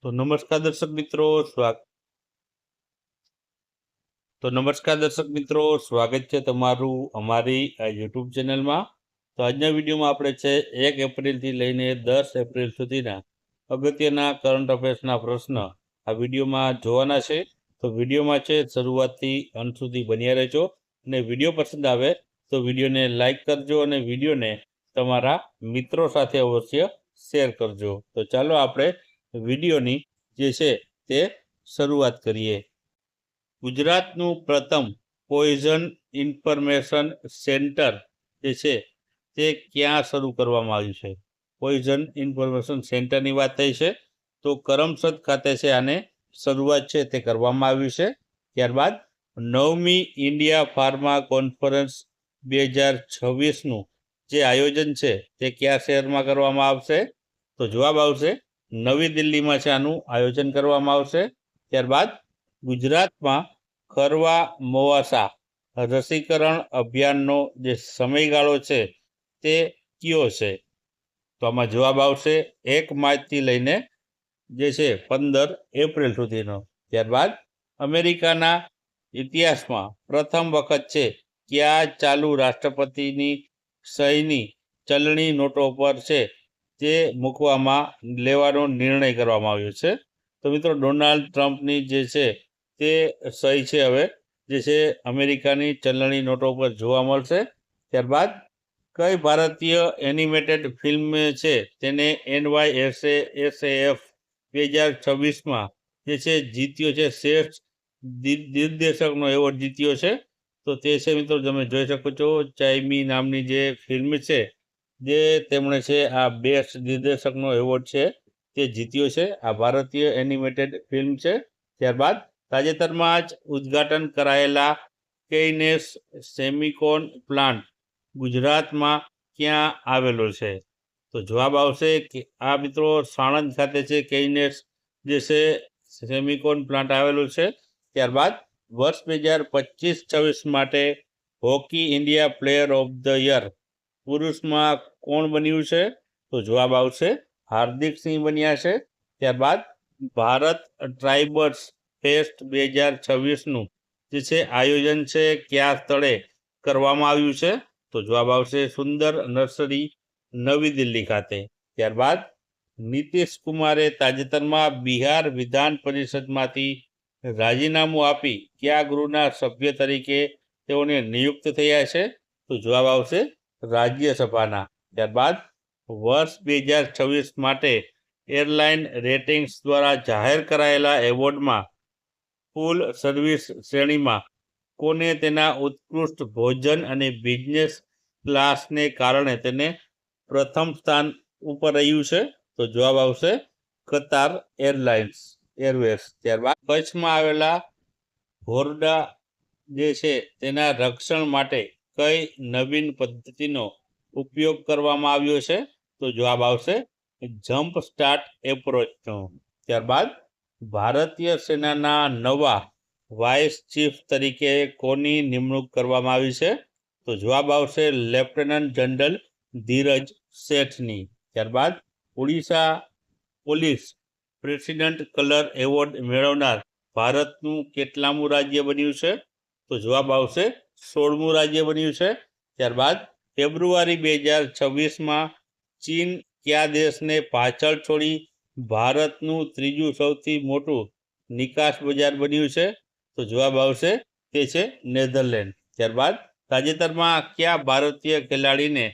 તો નમસ્કાર દર્શક મિત્રો સ્વાગત છે તમારું અમારી યુટ્યુબ ચેનલમાં. તો આજના વિડીયોમાં આપણે છે 1 એપ્રિલથી લઈને 10 એપ્રિલ સુધીના અગત્યના કરંટ અફેર્સના પ્રશ્ન આ વિડીયોમાં જોવાના છે. તો વિડીયોમાં છે શરૂઆતથી અંત સુધી બન્યા રહેજો, અને વિડીયો પસંદ આવે તો વિડીયોને લાઈક કરજો અને વિડીયોને તમારા મિત્રો સાથે અવશ્ય શેર કરજો. તો ચાલો આપણે વિડીયોની જે છે તે શરૂઆત કરીએ. ગુજરાતનું પ્રથમ પોઈઝન ઇન્ફોર્મેશન સેન્ટર જે છે તે ક્યાં શરૂ કરવામાં આવ્યું છે? પોઈઝન ઇન્ફોર્મેશન સેન્ટરની વાત થઈ છે, તો કરમસદ ખાતે છે આને શરૂઆત છે તે કરવામાં આવ્યું છે. ત્યારબાદ 9મી ઇન્ડિયા ફાર્મા કોન્ફરન્સ 2026નું જે આયોજન છે તે કયા શહેરમાં કરવામાં આવશે? તો જવાબ આવશે નવી દિલ્હીમાં છે આનું આયોજન કરવામાં આવશે. ત્યારબાદ ગુજરાતમાં ખરવા મોવાસા રસીકરણ અભિયાનનો જે સમયગાળો છે તે કયો છે? તો આમાં જવાબ આવશે 1 માર્ચથી લઈને જે છે 15 એપ્રિલ સુધીનો. ત્યારબાદ અમેરિકાના ઇતિહાસમાં પ્રથમ વખત છે કયા ચાલુ રાષ્ટ્રપતિની સહીની ચલણી નોટો પર છે તે મૂકવામાં લેવાનો નિર્ણય કરવામાં આવ્યો છે? તો મિત્રો ડોનાલ્ડ ટ્રમ્પની જે છે તે સહી છે હવે જે છે અમેરિકાની ચલણી નોટો પર જોવા મળશે. ત્યારબાદ કઈ ભારતીય એનિમેટેડ ફિલ્મ છે તેને NYSAF 2026માં જે છે જીત્યો છે, શ્રેષ્ઠ દિગ્દર્શકનો એવોર્ડ જીત્યો છે? તો તે છે મિત્રો તમે જોઈ શકો છો ચાઈમી નામની જે ફિલ્મ છે જે તેમણે છે આ બેસ્ટ દિગ્દર્શકનો એવોર્ડ છે તે જીત્યો છે. આ ભારતીય એનિમેટેડ ફિલ્મ છે. ત્યારબાદ તાજેતરમાં જ ઉદ્ઘાટન કરાયેલા કેઇનેસ સેમિકોન પ્લાન્ટ ગુજરાતમાં ક્યાં આવેલો છે? તો જવાબ આવશે કે આ મિત્રો સાણંદ ખાતે છે કેઇનેસ જે છે સેમિકોન પ્લાન્ટ આવેલો છે. ત્યારબાદ વર્ષ 2025-26 માટે hockey India player of the year પુરુષમાં કોણ બન્યું છે? તો જવાબ આવશે હાર્દિક સિંહ બન્યા છે. ત્યારબાદ ભારત ટ્રાઇબર્સ ફેસ્ટ 2026નું જે છે આયોજન છે કયા સ્થળે કરવામાં આવ્યું છે? તો જવાબ આવશે સુંદર નર્સરી નવી દિલ્હી ખાતે. ત્યારબાદ નીતિશ કુમારે તાજેતરમાં બિહાર વિધાન પરિષદમાંથી રાજીનામું આપી કયા ગૃહના સભ્ય તરીકે તેઓને નિયુક્ત થયા છે? તો જવાબ આવશે રાજ્યસભાના. ત્યારબાદ વર્ષ 2026 માટે એરલાઇન રેટિંગ્સ દ્વારા જાહેર કરાયેલા એવોર્ડમાં ફૂલ સર્વિસ શ્રેણીમાં કોને તેના ઉત્કૃષ્ટ ભોજન અને બિઝનેસ ક્લાસને કારણે તેને પ્રથમ સ્થાન ઉપર રહ્યું છે? તો જવાબ આવશે કતાર એરવેઝ. ત્યારબાદ કચ્છમાં આવેલા ઘોરડા જે છે તેના રક્ષણ માટે કઈ નવીન પદ્ધતિનો ઉપયોગ કરવામાં આવ્યો છે? તો જવાબ આવશે જમ્પ સ્ટાર્ટ એપ્રોચનો. ત્યારબાદ ભારતીય સેનાના નવા વાઇસ ચીફ તરીકે કોની નિમણૂક કરવામાં આવી છે? તો જવાબ આવશે લેફ્ટનન્ટ જનરલ ધીરજ શેઠની. ત્યારબાદ Odisha police president colour award મેળવનાર ભારતનું કેટલામું રાજ્ય બન્યું છે? તો જવાબ આવશે 16મું રાજ્ય બન્યું છે. ત્યારબાદ ફેબ્રુઆરી 2026માં ચીન કયા દેશને પાછળ છોડી ભારતનું ત્રીજું સૌથી મોટું નિકાસ બજાર બન્યું છે? તો જવાબ આવશે તે છે નેધરલેન્ડ. ત્યારબાદ તાજેતરમાં કયા ભારતીય ખેલાડીને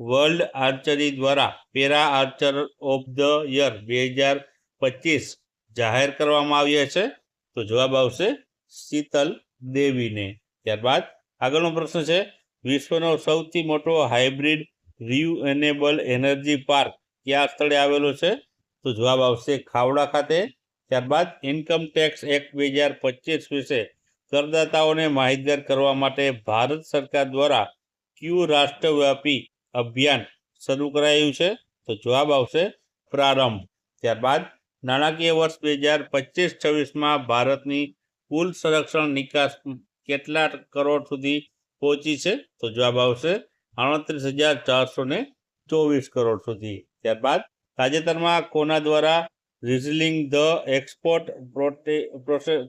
વર્લ્ડ આર્ચરી દ્વારા para Archer of the year 2025 જાહેર કરવામાં આવ્યા છે? તો જવાબ આવશે શીતલ દેવીને. ત્યારબાદ આગળનો પ્રશ્ન છે વિશ્વનો સૌથી મોટો હાઇબ્રિડ રિન્યુએબલ એનર્જી પાર્ક કયા સ્થળે આવેલો છે? તો જવાબ આવશે ખાવડા ખાતે. ત્યારબાદ ઇન્કમ ટેક્સ એક્ટ 2025 વિશે કરદાતાઓને માહિતગાર કરવા માટે ભારત સરકાર દ્વારા કયું રાષ્ટ્રવ્યાપી અભિયાન શરૂ કરાયું છે? તો જવાબ આવશે પ્રારંભ. ત્યારબાદ નાણાકીય વર્ષ 2025-26માં ભારતની કુલ સંરક્ષણ નિકાસ કેટલા કરોડ સુધી પહોંચી છે? તો જવાબ આવશે 38,424 કરોડ સુધી. ત્યારબાદ તાજેતરમાં કોના દ્વારા realising the export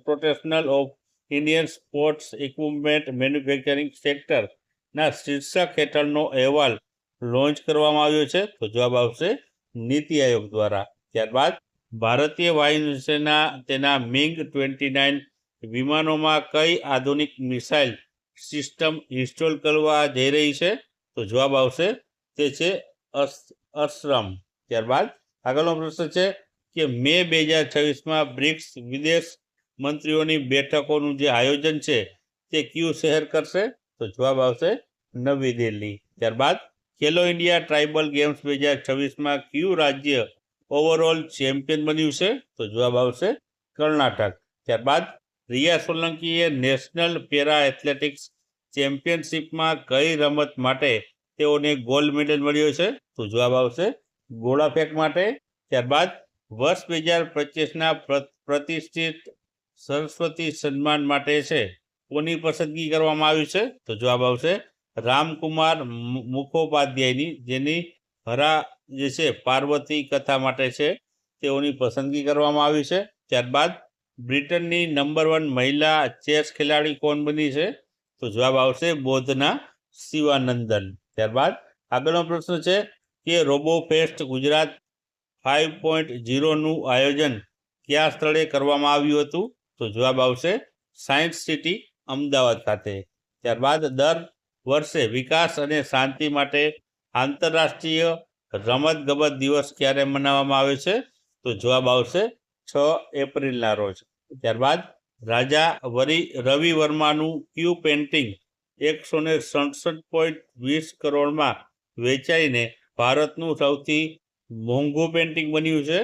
potential of Indian sports equipment manufacturing સેક્ટરના શીર્ષક હેઠળનો અહેવાલ લોન્ચ કરવામાં આવ્યો છે. તો જવાબ આવશે નીતિ આયોગ દ્વારા. ત્યારબાદ ભારતીય વાયુસેના તેના MiG-29 વિમાનોમાં કઈ આધુનિક મિસાઇલ સિસ્ટમ ઇન્સ્ટોલ કરવા જઈ રહી છે? તો જવાબ આવશે તે છે અસ્ત્રમ. ત્યારબાદ આગળનો પ્રશ્ન છે કે મે 2026માં બ્રિક્સ વિદેશ મંત્રીઓની બેઠકોનું જે આયોજન છે તે કયું શહેર કરશે? તો જવાબ આવશે નવી દિલ્હી. ત્યારબાદ ખેલો ઇન્ડિયા ટ્રાઇબલ ગેમ્સ 2026માં કયું રાજ્ય ઓવરઓલ ચેમ્પિયન બન્યું છે? તો જવાબ આવશે કર્ણાટક. ત્યારબાદ રિયા સોલંકીએ નેશનલ પેરા એથ્લેટિક્સ ચેમ્પિયનશિપમાં કઈ રમત માટે તેઓને ગોલ્ડ મેડલ મળ્યો છે? તો જવાબ આવશે ગોળા ફેંક માટે. ત્યારબાદ વર્ષ 2025ના પ્રતિષ્ઠિત સરસ્વતી સન્માન માટે છે કોની પસંદગી કરવામાં આવી છે? તો જવાબ આવશે રામકુમાર મુખોપાધ્યાયની, જેની હરા જે છે પાર્વતી કથા માટે છે તેઓની પસંદગી કરવામાં આવી છે. ત્યારબાદ બ્રિટનની નંબર 1 મહિલા ચેસ ખેલાડી કોણ બની છે? તો જવાબ આવશે બૌદ્ધના શિવાનંદન. ત્યારબાદ આગળનો પ્રશ્ન છે કે રોબો ફેસ્ટ ગુજરાત 5.0નું આયોજન કયા સ્થળે કરવામાં આવ્યું હતું? તો જવાબ આવશે સાયન્સ સિટી અમદાવાદ ખાતે. ત્યારબાદ દર વર્ષે વિકાસ અને શાંતિ માટે આંતરરાષ્ટ્રીય રમતગમત દિવસ ક્યારે મનાવવામાં આવે છે? તો જવાબ આવશે 6 એપ્રિલના રોજ. ત્યારબાદ રાજા રવિ વર્માનું ક્યુ પેન્ટિંગ 167.20 કરોડમાં વેચાઈને ભારતનું સૌથી મોંઘું પેન્ટિંગ બન્યું છે?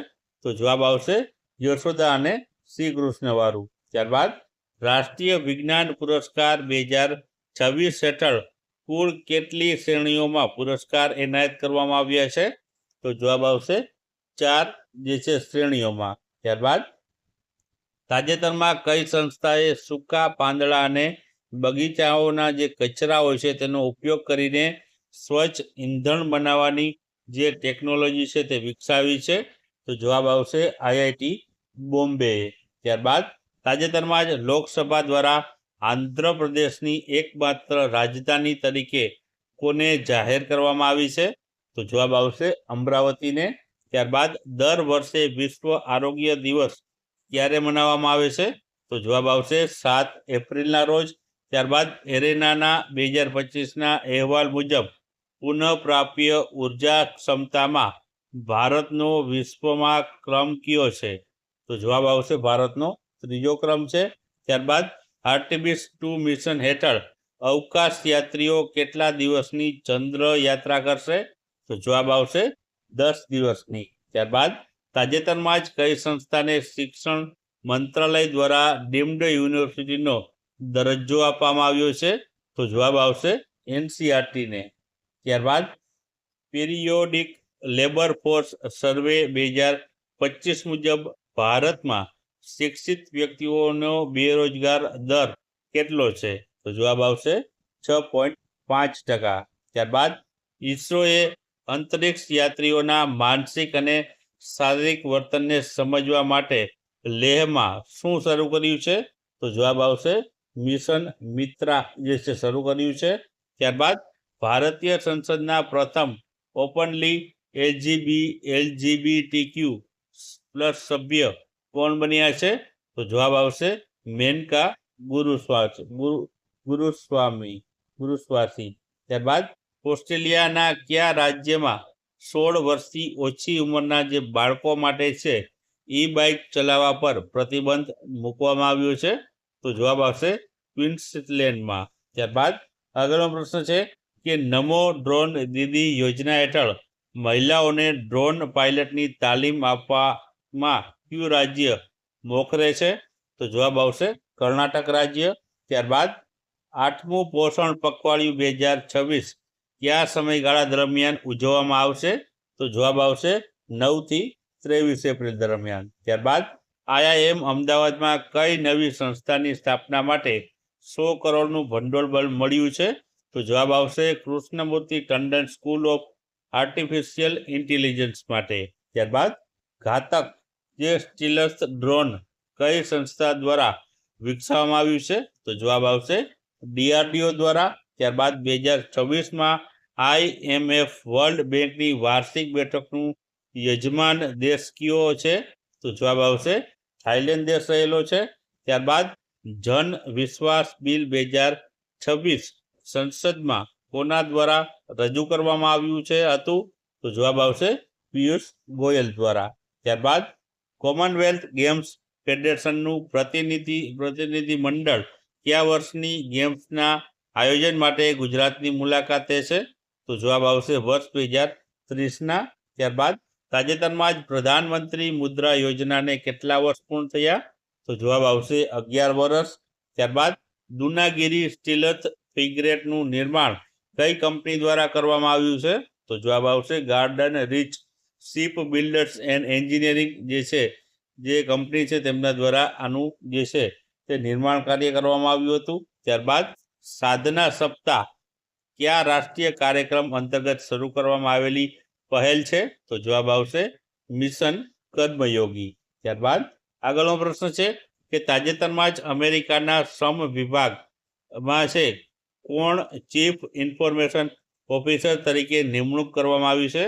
તો જવાબ આવશે યશોદા અને શ્રી કૃષ્ણવાળું. ત્યારબાદ રાષ્ટ્રીય વિજ્ઞાન પુરસ્કાર 2026 હેઠળ કુલ કેટલી શ્રેણીઓમાં પુરસ્કાર એનાયત કરવામાં આવ્યા છે? તો જવાબ આવશે 4 જે છે શ્રેણીઓમાં. ત્યારબાદ તાજેતરમાં કઈ સંસ્થાએ સૂકા પાંદડા અને બગીચાઓના જે કચરા હોય છે તેનો ઉપયોગ કરીને સ્વચ્છ ઈંધણ બનાવવાની જે ટેકનોલોજી છે તે વિકસાવી છે? તો જવાબ આવશે IIT બોમ્બે. ત્યારબાદ તાજેતરમાં જ લોકસભા દ્વારા આંધ્રપ્રદેશની એકમાત્ર રાજધાની તરીકે કોને જાહેર કરવામાં આવી છે? તો જવાબ આવશે અમરાવતીને. ત્યારબાદ દર વર્ષે વિશ્વ આરોગ્ય દિવસ ક્યારે મનાવવામાં આવે છે? તો જવાબ આવશે 7 એપ્રિલના રોજ. ત્યારબાદ એરેનાના 2025ના અહેવાલ મુજબ પુનઃપ્રાપ્ય ઉર્જા ક્ષમતામાં ભારતનો વિશ્વમાં ક્રમ કયો છે? તો જવાબ આવશે ભારતનો 3જો ક્રમ છે. ત્યારબાદ આર્ટેમિસ 2 મિશન હેઠળ અવકાશ યાત્રીઓ કેટલા દિવસની ચંદ્ર યાત્રા કરશે? તો જવાબ આવશે 10 દિવસની. ત્યારબાદ તાજેતરમાં જ કઈ સંસ્થાને શિક્ષણ મંત્રાલય દ્વારા ડીમ્ડ યુનિવર્સિટીનો દરજ્જો આપવામાં આવ્યો છે? તો જવાબ આવશે NCERTને. ત્યારબાદ પિરિયોડિક લેબર ફોર્સ સર્વે 2025 મુજબ ભારતમાં શિક્ષિત વ્યક્તિઓનો બેરોજગાર દર કેટલો છે? તો જવાબ આવશે 6.5%. ત્યારબાદ ઈસરોએ અંતરિક્ષ યાત્રીઓના માનસિક અને શારીરિક વર્તનને સમજવા માટે લેહમાં શું શરૂ કર્યું છે? તો જવાબ આવશે મિશન મિત્રા જે છે શરૂ કર્યું છે. ત્યારબાદ ભારતીય સંસદના પ્રથમ ઓપનલી LGBTQ+ સભ્ય કોણ બન્યા છે? તો જવાબ આવશે મેનકા ગુરુસ્વામી. ત્યારબાદ ઓસ્ટ્રેલિયાના કયા રાજ્યમાં 16 વર્ષથી ઓછી ઉંમરના જે બાળકો માટે છે બાઇક ચલાવવા પર પ્રતિબંધ મૂકવામાં આવ્યો છે? તો જવાબ આવશે ક્વીન્સલેન્ડમાં. ત્યારબાદ આગળનો પ્રશ્ન છે કે નમો ડ્રોન દીદી યોજના હેઠળ મહિલાઓને ડ્રોન પાયલટની તાલીમ આપવામાં કયું રાજ્ય મોખરે છે? તો જવાબ આવશે કર્ણાટક રાજ્ય. ત્યારબાદ 8મું પોષણ પખવાડિયું 2026 કયા સમયગાળા દરમિયાન ઉજવવામાં આવશે? તો જવાબ આવશે 9 થી 23 એપ્રિલ દરમિયાન. ત્યારબાદ IIM અમદાવાદમાં કઈ નવી સંસ્થાની સ્થાપના માટે 100 કરોડનું ભંડોળ મળ્યું છે? તો જવાબ આવશે Krishnamurthy Tandon school of artificial intelligence માટે. ત્યારબાદ ઘાતક જે સ્ટીલર્સ ડ્રોન કઈ સંસ્થા દ્વારા વિકસાવવામાં આવ્યું છે? તો જવાબ આવશે DRDO દ્વારા. ત્યારબાદ 2026માં IMF વર્લ્ડ બેંકની વાર્ષિક બેઠકનું યજમાન દેશ કયો છે? તો જવાબ આવશે થાઈલેન્ડ દેશ રહેલો છે. ત્યારબાદ જન વિશ્વાસ બિલ 2026 સંસદમાં કોના દ્વારા રજૂ કરવામાં આવ્યું હતું? તો જવાબ આવશે પિયુષ ગોયલ દ્વારા. ત્યારબાદ કોમનવેલ્થ ગેમ્સ ફેડરેશનનું પ્રતિનિધિ મંડળ કયા વર્ષની ગેમ્સના આયોજન માટે ગુજરાતની મુલાકાતે છે? તો જવાબ આવશે વર્ષ 2030ના. ત્યારબાદ તાજેતરમાં જ પ્રધાનમંત્રી મુદ્રા યોજનાને કેટલા વર્ષ પૂર્ણ થયા? તો જવાબ આવશે 11 વર્ષ. ત્યારબાદ દુનાગીરી સ્ટીલર્સ ફ્રિગેટનું નિર્માણ કઈ કંપની દ્વારા કરવામાં આવ્યું છે? તો જવાબ આવશે garden reach ship builders and engineering જે કંપની છે તેમના દ્વારા આનું જે છે તે નિર્માણ કાર્ય કરવામાં આવ્યું હતું. ત્યારબાદ સાધના સપ્તાહ કયા રાષ્ટ્રીય કાર્યક્રમ અંતર્ગત શરૂ કરવામાં આવેલી પહેલ છે? તો જવાબ આવશે મિશન કર્મયોગી. ત્યારબાદ આગળનો પ્રશ્ન છે કે તાજેતરમાં જ અમેરિકાના શ્રમ વિભાગમાં છે કોણ ચીફ ઇન્ફોર્મેશન ઓફિસર તરીકે નિમણૂક કરવામાં આવી છે?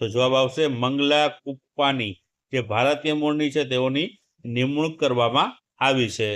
તો જવાબ આવશે મંગલા કુપ્પાની, જે ભારતીય મૂળની છે તેઓની નિમણૂક કરવામાં આવી છે.